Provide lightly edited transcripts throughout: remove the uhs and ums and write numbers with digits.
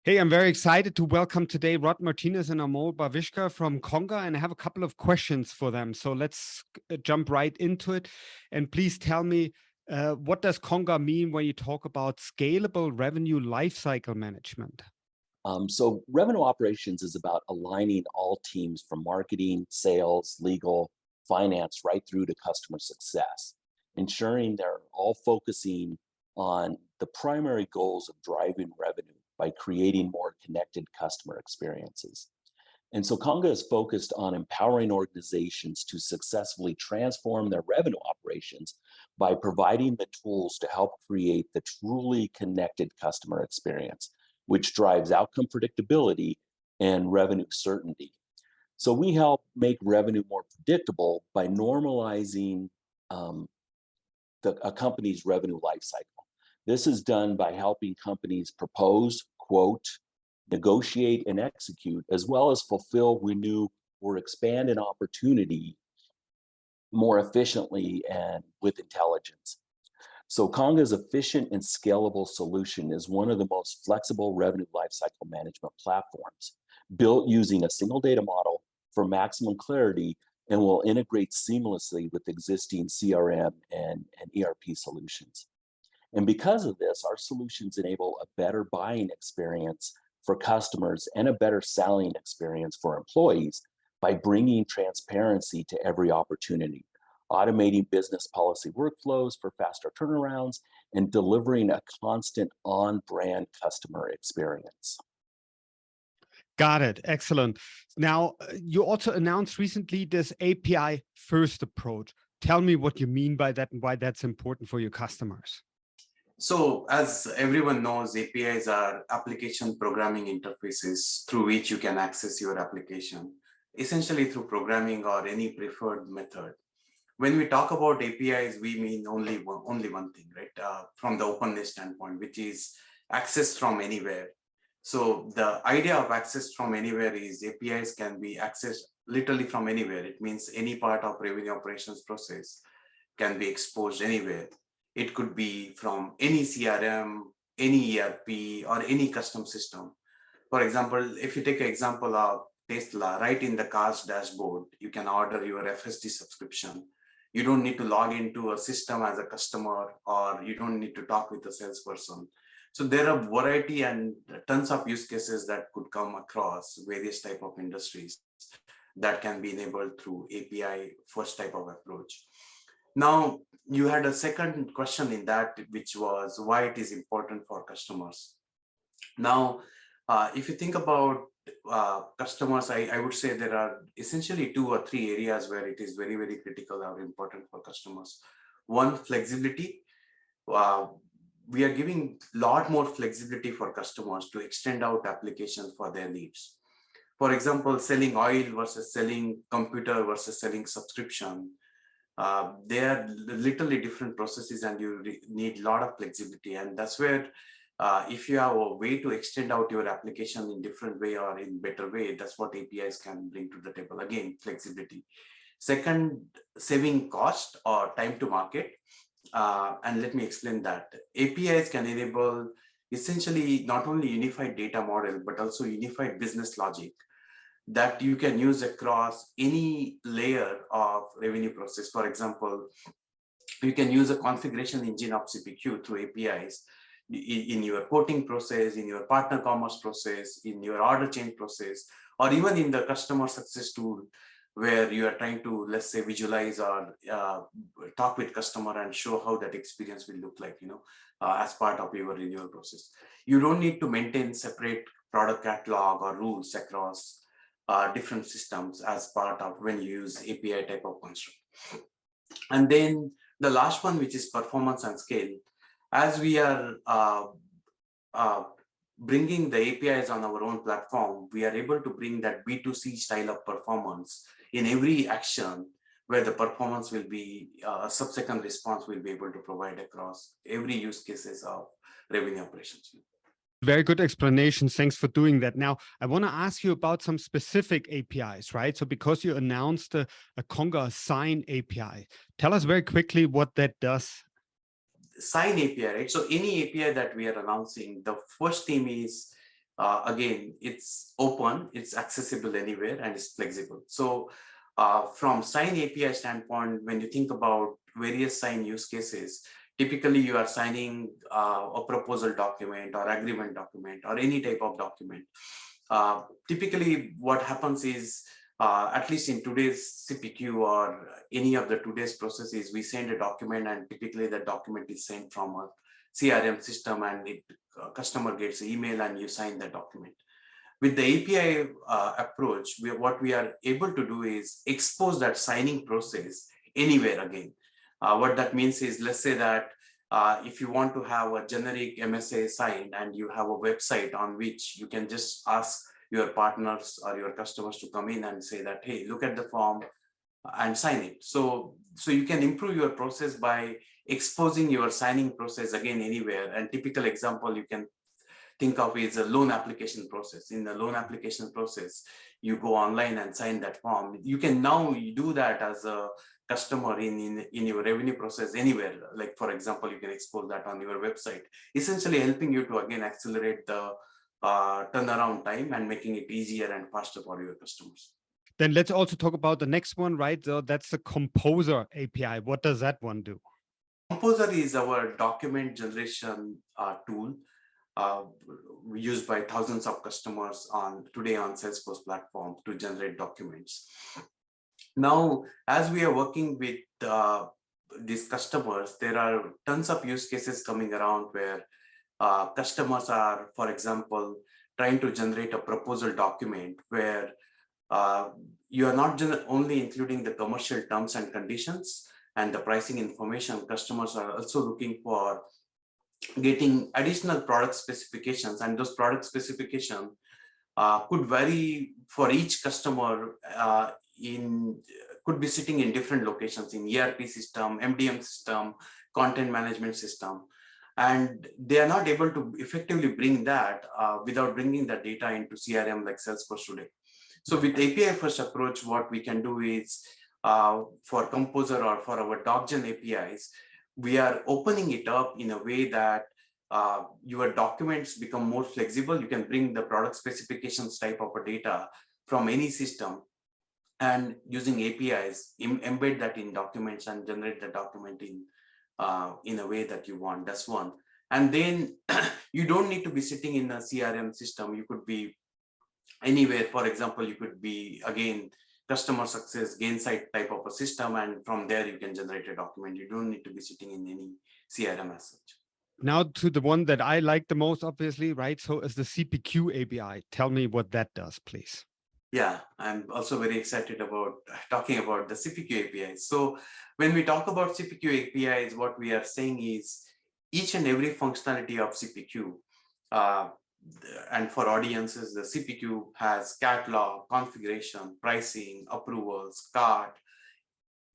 Hey, I'm very excited to welcome today Rod Martinez and Amol Baviskar from Conga, and I have a couple of questions for them. So let's jump right into it. And please tell me, what does Conga mean when you talk about scalable revenue lifecycle management? So revenue operations is about aligning all teams from marketing, sales, legal, finance, right through to customer success, ensuring they're all focusing on the primary goals of driving revenue by creating more connected customer experiences. And so Conga is focused on empowering organizations to successfully transform their revenue operations by providing the tools to help create the truly connected customer experience, which drives outcome predictability and revenue certainty. So we help make revenue more predictable by normalizing a company's revenue lifecycle. This is done by helping companies propose, quote, negotiate, and execute, as well as fulfill, renew, or expand an opportunity more efficiently and with intelligence. So Conga's efficient and scalable solution is one of the most flexible revenue lifecycle management platforms, built using a single data model for maximum clarity, and will integrate seamlessly with existing CRM and ERP solutions. And because of this, our solutions enable a better buying experience for customers and a better selling experience for employees by bringing transparency to every opportunity, automating business policy workflows for faster turnarounds, and delivering a constant on-brand customer experience. Got it. Excellent. Now, you also announced recently this API first approach. Tell me what you mean by that and why that's important for your customers. So as everyone knows, APIs are application programming interfaces through which you can access your application, essentially through programming or any preferred method. When we talk about APIs, we mean only one thing, right? From the openness standpoint, which is access from anywhere. So the idea of access from anywhere is APIs can be accessed literally from anywhere. It means any part of revenue operations process can be exposed anywhere. It could be from any CRM, any ERP, or any custom system. For example, if you take an example of Tesla, right in the car's dashboard, you can order your FSD subscription. You don't need to log into a system as a customer, or you don't need to talk with a salesperson. So there are variety and tons of use cases that could come across various type of industries that can be enabled through API first type of approach. Now, you had a second question in that, which was why it is important for customers. Now, if you think about customers, I would say there are essentially 2 or 3 areas where it is very, very critical or important for customers. One, flexibility. We are giving a lot more flexibility for customers to extend out applications for their needs. For example, selling oil versus selling computer versus selling subscription. They are literally different processes, and you need a lot of flexibility. And that's where if you have a way to extend out your application in different way or in better way, that's what APIs can bring to the table. Again, flexibility. Second, saving cost or time to market. And let me explain that. APIs can enable essentially not only unified data model, but also unified business logic that you can use across any layer of revenue process. For example, you can use a configuration engine of CPQ through APIs in your quoting process, in your partner commerce process, in your order chain process, or even in the customer success tool, where you are trying to, let's say, visualize or talk with customer and show how that experience will look like, as part of your renewal process. You don't need to maintain separate product catalog or rules across different systems as part of when you use API type of construct. And then the last one, which is performance and scale. As we are bringing the APIs on our own platform, we are able to bring that B2C style of performance in every action, where the performance will be, subsequent response will be able to provide across every use cases of revenue operations. Very good explanation. Thanks for doing that. Now, I want to ask you about some specific APIs, right? So because you announced a Conga-Sign API, tell us very quickly what that does. Sign API, right? So any API that we are announcing, the first thing is again, it's open, it's accessible anywhere, and it's flexible. So from Sign API standpoint, when you think about various sign use cases, typically you are signing a proposal document or agreement document or any type of document. Typically what happens is, at least in today's CPQ or any of the today's processes, we send a document, and typically the document is sent from a CRM system, and customer gets an email and you sign the document. With the API approach, what we are able to do is expose that signing process anywhere again. What that means is, let's say that if you want to have a generic MSA signed and you have a website on which you can just ask your partners or your customers to come in and say that, hey, look at the form and sign it. So you can improve your process by exposing your signing process again anywhere. And typical example you can think of is a loan application process. In the loan application process, you go online and sign that form. You can now do that as a customer in your revenue process anywhere. Like, for example, you can expose that on your website, essentially helping you to again accelerate the turnaround time and making it easier and faster for your customers. Then let's also talk about the next one, right? So that's the Composer API. What does that one do? Composer is our document generation tool used by thousands of customers today on Salesforce platform to generate documents. Now, as we are working with these customers, there are tons of use cases coming around where customers are, for example, trying to generate a proposal document where you are not only including the commercial terms and conditions and the pricing information. Customers are also looking for getting additional product specifications, and those product specifications could vary for each customer. Could be sitting in different locations in ERP system, MDM system, content management system, and they are not able to effectively bring that without bringing that data into CRM like Salesforce today. So with API first approach, what we can do is for Composer or for our DocGen APIs, we are opening it up in a way that your documents become more flexible. You can bring the product specifications type of a data from any system, and using APIs, embed that in documents and generate the document in a way that you want. That's one. And then you don't need to be sitting in a CRM system. You could be anywhere. For example, you could be, again, customer success, Gainsight type of a system, and from there you can generate a document. You don't need to be sitting in any CRM as such. Now to the one that I like the most, obviously, right? So is the CPQ API. Tell me what that does, please. Yeah, I'm also very excited about talking about the CPQ APIs. So when we talk about CPQ APIs, what we are saying is each and every functionality of CPQ, and for audiences, the CPQ has catalog, configuration, pricing, approvals, cart.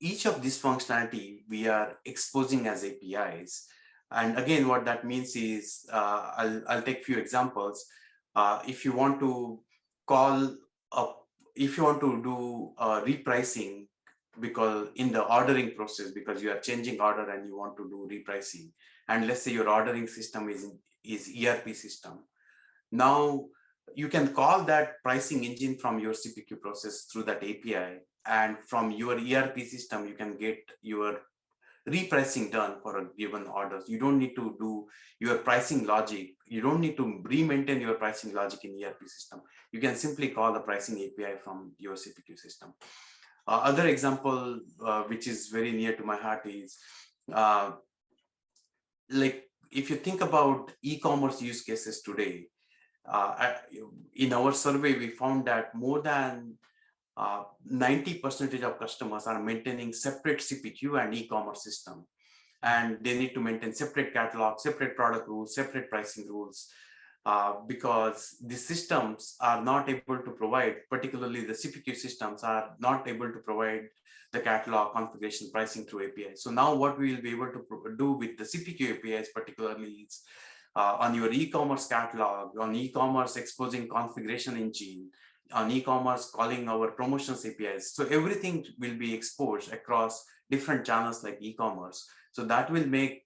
Each of these functionality we are exposing as APIs. And again, what that means is, I'll take a few examples. If you want to if you want to do repricing, because in the ordering process, because you are changing order and you want to do repricing, and let's say your ordering system is ERP system. Now you can call that pricing engine from your CPQ process through that API, and from your ERP system, you can get your repricing done for a given order. You don't need to do your pricing logic. You don't need to re-maintain your pricing logic in ERP system. You can simply call the pricing API from your CPQ system. Other example, which is very near to my heart, is like if you think about e-commerce use cases today, in our survey, we found that more than 90% of customers are maintaining separate CPQ and e-commerce system, and they need to maintain separate catalog, separate product rules, separate pricing rules, because the systems are not able to provide, particularly the CPQ systems are not able to provide the catalog, configuration, pricing through API. So now what we will be able to do with the CPQ APIs particularly is on your e-commerce catalog, on e-commerce exposing configuration engine, on e-commerce calling our promotions APIs. So everything will be exposed across different channels like e-commerce. So that will make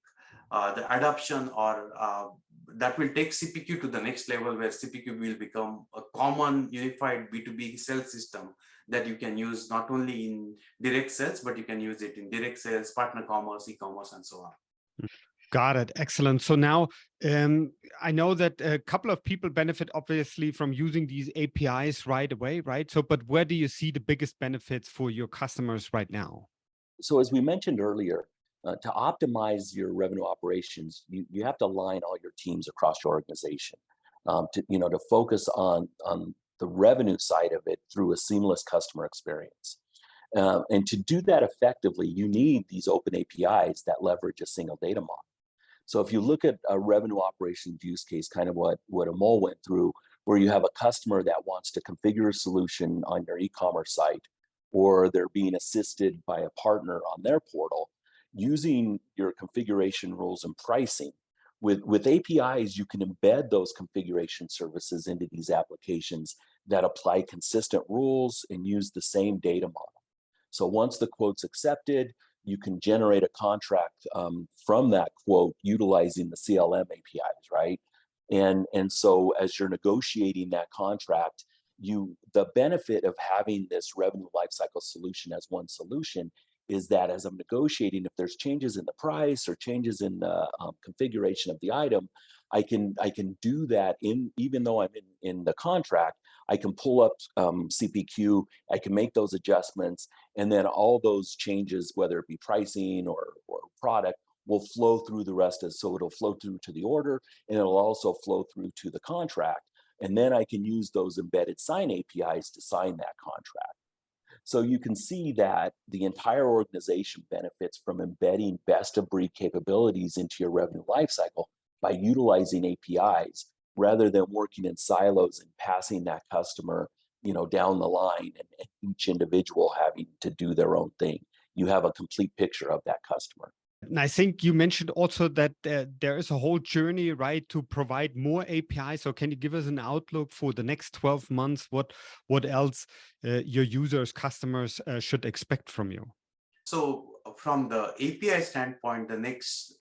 the adoption or that will take CPQ to the next level, where CPQ will become a common unified B2B sales system that you can use not only in direct sales, but you can use it in direct sales, partner commerce, e-commerce, and so on. Got it. Excellent. So now I know that a couple of people benefit obviously from using these APIs right away, right? So, but where do you see the biggest benefits for your customers right now? So as we mentioned earlier, to optimize your revenue operations, you have to align all your teams across your organization to focus on the revenue side of it through a seamless customer experience. And to do that effectively, you need these open APIs that leverage a single data model. So if you look at a revenue operations use case, kind of what Amol went through, where you have a customer that wants to configure a solution on your e-commerce site, or they're being assisted by a partner on their portal, using your configuration rules and pricing. With APIs, you can embed those configuration services into these applications that apply consistent rules and use the same data model. So once the quote's accepted, you can generate a contract from that quote utilizing the CLM APIs, right? And so as you're negotiating that contract, the benefit of having this revenue lifecycle solution as one solution is that as I'm negotiating, if there's changes in the price or changes in the configuration of the item, I can do that even though I'm in the contract. I can pull up CPQ, I can make those adjustments, and then all those changes, whether it be pricing or product, will flow through the rest of, so it'll flow through to the order, and it'll also flow through to the contract. And then I can use those embedded sign APIs to sign that contract. So you can see that the entire organization benefits from embedding best-of-breed capabilities into your revenue lifecycle by utilizing APIs, rather than working in silos and passing that customer, down the line and each individual having to do their own thing. You have a complete picture of that customer. And I think you mentioned also that there is a whole journey, right, to provide more APIs. So can you give us an outlook for the next 12 months? What else your users, customers should expect from you? So from the API standpoint, the next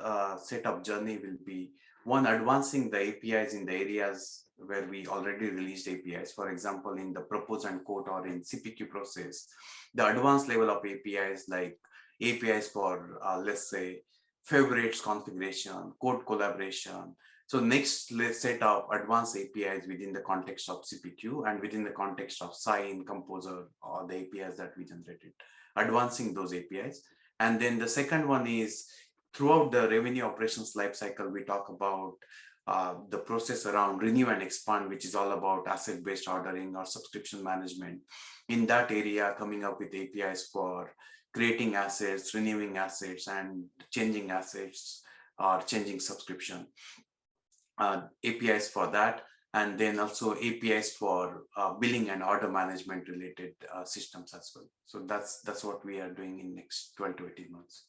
set of journey will be one, advancing the APIs in the areas where we already released APIs. For example, in the propose and quote or in CPQ process, the advanced level of APIs like APIs for, let's say, favorites configuration, code collaboration. So next, let's set up advanced APIs within the context of CPQ and within the context of Sign, Composer, or the APIs that we generated, advancing those APIs. And then the second one is throughout the revenue operations lifecycle, we talk about the process around renew and expand, which is all about asset-based ordering or subscription management. In that area, coming up with APIs for creating assets, renewing assets, and changing assets or changing subscription. APIs for that, and then also APIs for billing and order management related systems as well. So that's what we are doing in next 12 to 18 months.